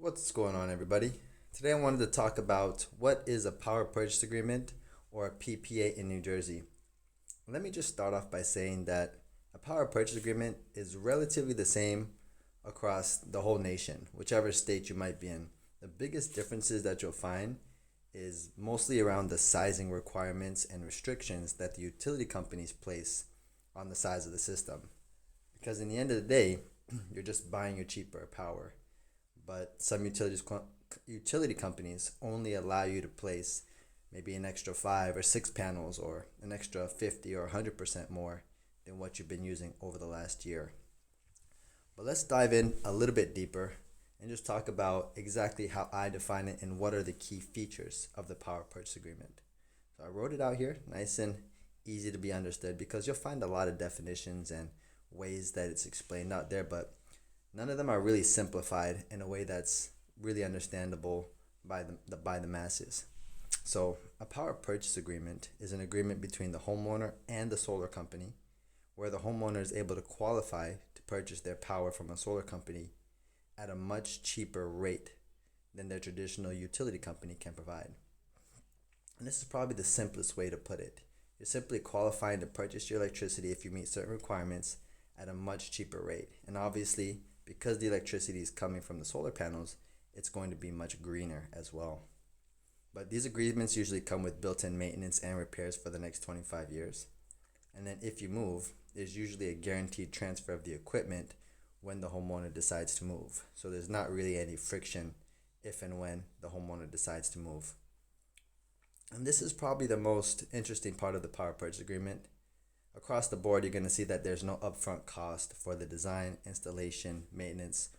What's going on, everybody? Today I wanted to talk about what is a power purchase agreement or a PPA in New Jersey. Let me just start off by saying that a power purchase agreement is relatively the same across the whole nation, whichever state you might be in. The biggest differences that you'll find is mostly around the sizing requirements and restrictions that the utility companies place on the size of the system. Because in the end of the day, you're just buying your cheaper power, but some utility companies only allow you to place maybe an extra 5 or 6 panels or an extra 50 or 100% more than what you've been using over the last year. But let's dive in a little bit deeper and just talk about exactly how I define it and what are the key features of the power purchase agreement. So I wrote it out here, nice and easy to be understood, because you'll find a lot of definitions and ways that it's explained out there, but none of them are really simplified in a way that's really understandable by the masses. So, a power purchase agreement is an agreement between the homeowner and the solar company where the homeowner is able to qualify to purchase their power from a solar company at a much cheaper rate than their traditional utility company can provide. And this is probably the simplest way to put it. You're simply qualifying to purchase your electricity if you meet certain requirements at a much cheaper rate. And obviously, because the electricity is coming from the solar panels, it's going to be much greener as well. But these agreements usually come with built-in maintenance and repairs for the next 25 years. And then if you move, there's usually a guaranteed transfer of the equipment when the homeowner decides to move. So there's not really any friction if and when the homeowner decides to move. And this is probably the most interesting part of the power purchase agreement. Across the board, you're going to see that there's no upfront cost for the design, installation, maintenance,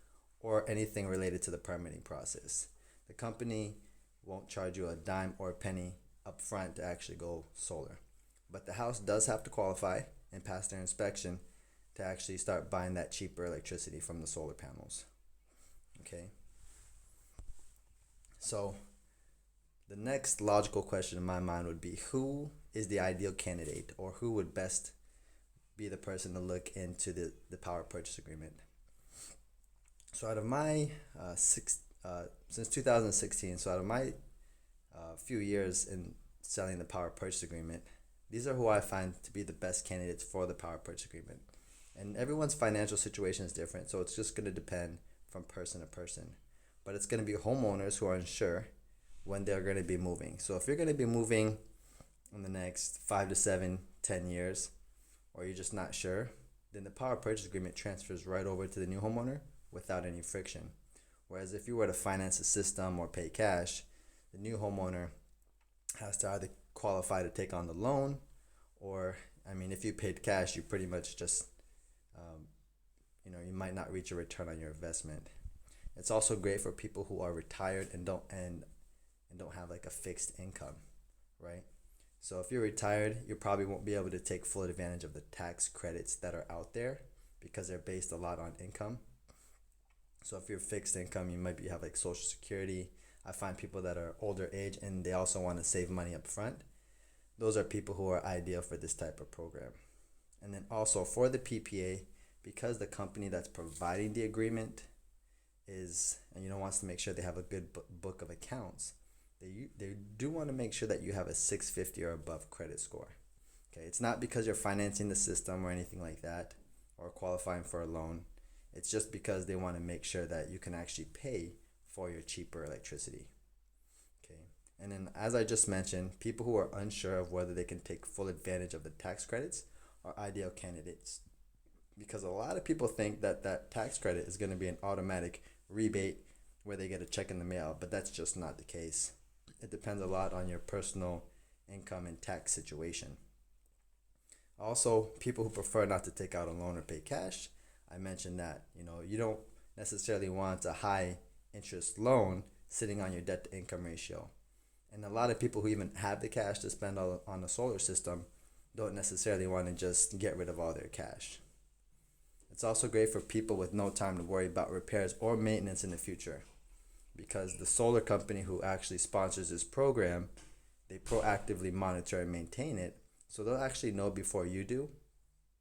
or anything related to the permitting process. The company won't charge you a dime or a penny upfront to actually go solar. But the house does have to qualify and pass their inspection to actually start buying that cheaper electricity from the solar panels. Okay? So, the next logical question in my mind would be, who is the ideal candidate, or who would best be the person to look into the power purchase agreement? So out of my since 2016, so out of my few years in selling the power purchase agreement, these are who I find to be the best candidates for the power purchase agreement. And everyone's financial situation is different, so it's just going to depend from person to person. But it's going to be homeowners who are unsure when they're going to be moving. So if you're going to be moving in the next 5 to 7, 10 years, or you're just not sure, then the power purchase agreement transfers right over to the new homeowner without any friction. Whereas if you were to finance a system or pay cash, the new homeowner has to either qualify to take on the loan, or, if you paid cash, you pretty much just, you might not reach a return on your investment. It's also great for people who are retired and don't have like a fixed income, right? So if you're retired, you probably won't be able to take full advantage of the tax credits that are out there because they're based a lot on income. So if you're fixed income, you might have like Social Security. I find people that are older age and they also want to save money up front. Those are people who are ideal for this type of program. And then also for the PPA, because the company that's providing the agreement wants to make sure they have a good book of accounts, they do want to make sure that you have a 650 or above credit score. Okay, it's not because you're financing the system or anything like that, or qualifying for a loan. It's just because they want to make sure that you can actually pay for your cheaper electricity. Okay, and then as I just mentioned, people who are unsure of whether they can take full advantage of the tax credits are ideal candidates, because a lot of people think that tax credit is going to be an automatic rebate where they get a check in the mail, but that's just not the case. It depends a lot on your personal income and tax situation. Also, people who prefer not to take out a loan or pay cash, I mentioned that you don't necessarily want a high interest loan sitting on your debt to income ratio. And a lot of people who even have the cash to spend on a solar system don't necessarily want to just get rid of all their cash. It's also great for people with no time to worry about repairs or maintenance in the future, because the solar company who actually sponsors this program, they proactively monitor and maintain it, so they'll actually know before you do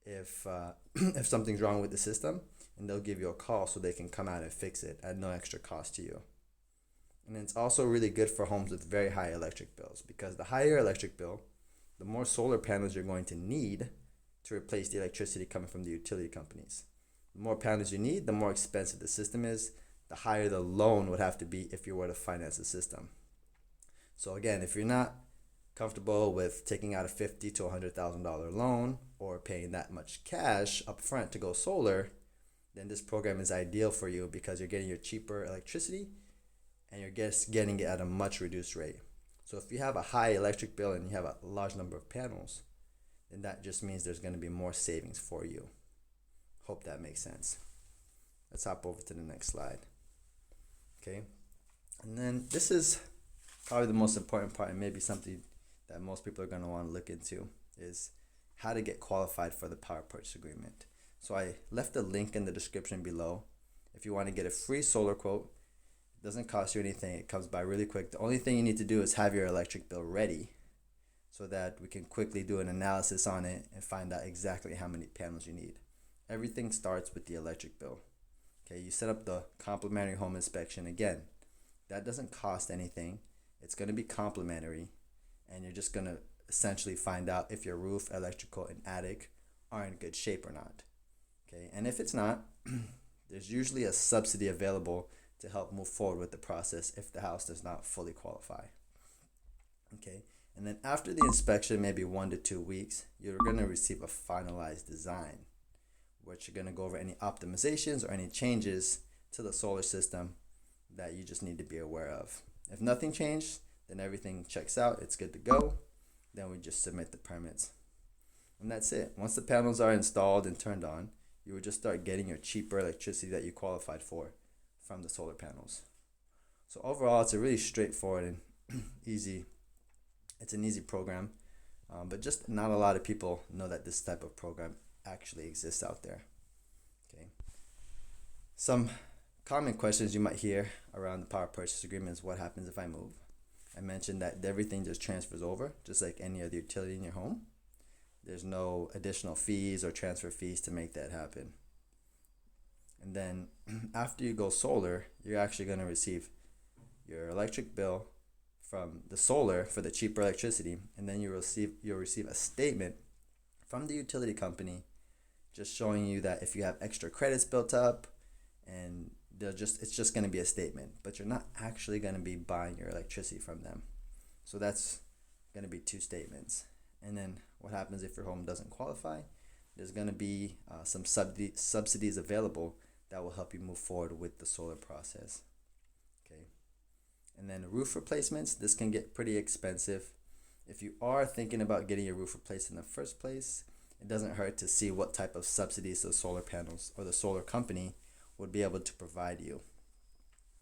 if if something's wrong with the system, and they'll give you a call so they can come out and fix it at no extra cost to you. And it's also really good for homes with very high electric bills, because the higher electric bill, the more solar panels you're going to need to replace the electricity coming from the utility companies. The more panels you need, the more expensive the system is, the higher the loan would have to be if you were to finance the system. So again, if you're not comfortable with taking out a $50,000 to $100,000 loan or paying that much cash up front to go solar, then this program is ideal for you, because you're getting your cheaper electricity and you're just getting it at a much reduced rate. So if you have a high electric bill and you have a large number of panels, then that just means there's going to be more savings for you. Hope that makes sense. Let's hop over to the next slide. Okay, and then this is probably the most important part, and maybe something that most people are going to want to look into, is how to get qualified for the power purchase agreement. So I left a link in the description below. If you want to get a free solar quote, it doesn't cost you anything. It comes by really quick. The only thing you need to do is have your electric bill ready, so that we can quickly do an analysis on it and find out exactly how many panels you need. Everything starts with the electric bill. Okay, you set up the complimentary home inspection. Again, that doesn't cost anything. It's going to be complimentary, and you're just going to essentially find out if your roof, electrical, and attic are in good shape or not. Okay, and if it's not, there's usually a subsidy available to help move forward with the process if the house does not fully qualify. Okay, and then after the inspection, maybe 1 to 2 weeks, you're going to receive a finalized design, which you're going to go over any optimizations or any changes to the solar system that you just need to be aware of. If nothing changed, then everything checks out, it's good to go. Then we just submit the permits. And that's it. Once the panels are installed and turned on, you would just start getting your cheaper electricity that you qualified for from the solar panels. So overall, it's a really straightforward and easy program, but just not a lot of people know that this type of program actually exists out there. Okay. Some common questions you might hear around the power purchase agreement is, what happens if I move? I mentioned that everything just transfers over, just like any other utility in your home. There's no additional fees or transfer fees to make that happen. And then after you go solar, you're actually going to receive your electric bill from the solar for the cheaper electricity, and then you'll receive a statement from the utility company just showing you that if you have extra credits built up, and it's just going to be a statement, but you're not actually going to be buying your electricity from them. So that's going to be 2 statements. And then what happens if your home doesn't qualify? There's going to be some subsidies available that will help you move forward with the solar process. Okay. And then roof replacements, this can get pretty expensive. If you are thinking about getting your roof replaced in the first place, it doesn't hurt to see what type of subsidies the solar panels or the solar company would be able to provide you.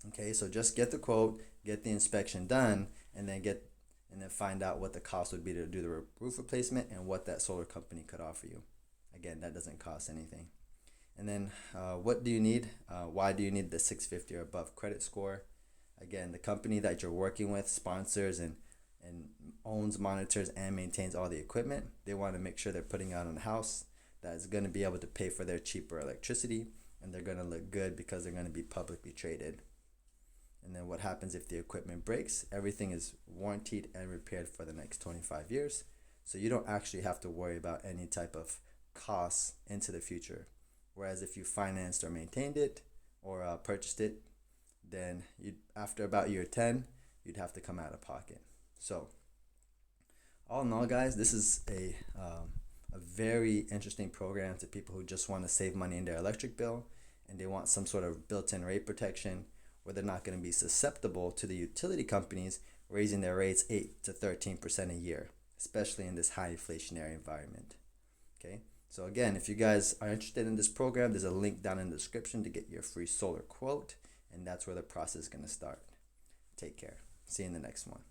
Okay, so just get the quote, get the inspection done, and then find out what the cost would be to do the roof replacement and what that solar company could offer you. Again, that doesn't cost anything. And then what do you need? Why do you need the 650 or above credit score? Again, the company that you're working with sponsors and owns, monitors, and maintains all the equipment. They want to make sure they're putting out a house that is going to be able to pay for their cheaper electricity, and they're going to look good because they're going to be publicly traded. And then what happens if the equipment breaks? Everything is warranted and repaired for the next 25 years. So you don't actually have to worry about any type of costs into the future. Whereas if you financed or maintained it or purchased it, then after about year 10, you'd have to come out of pocket. So all in all, guys, this is a very interesting program to people who just want to save money in their electric bill, and they want some sort of built-in rate protection where they're not going to be susceptible to the utility companies raising their rates 8 to 13% a year, especially in this high inflationary environment. Okay, so again, if you guys are interested in this program, there's a link down in the description to get your free solar quote, and that's where the process is going to start. Take care. See you in the next one.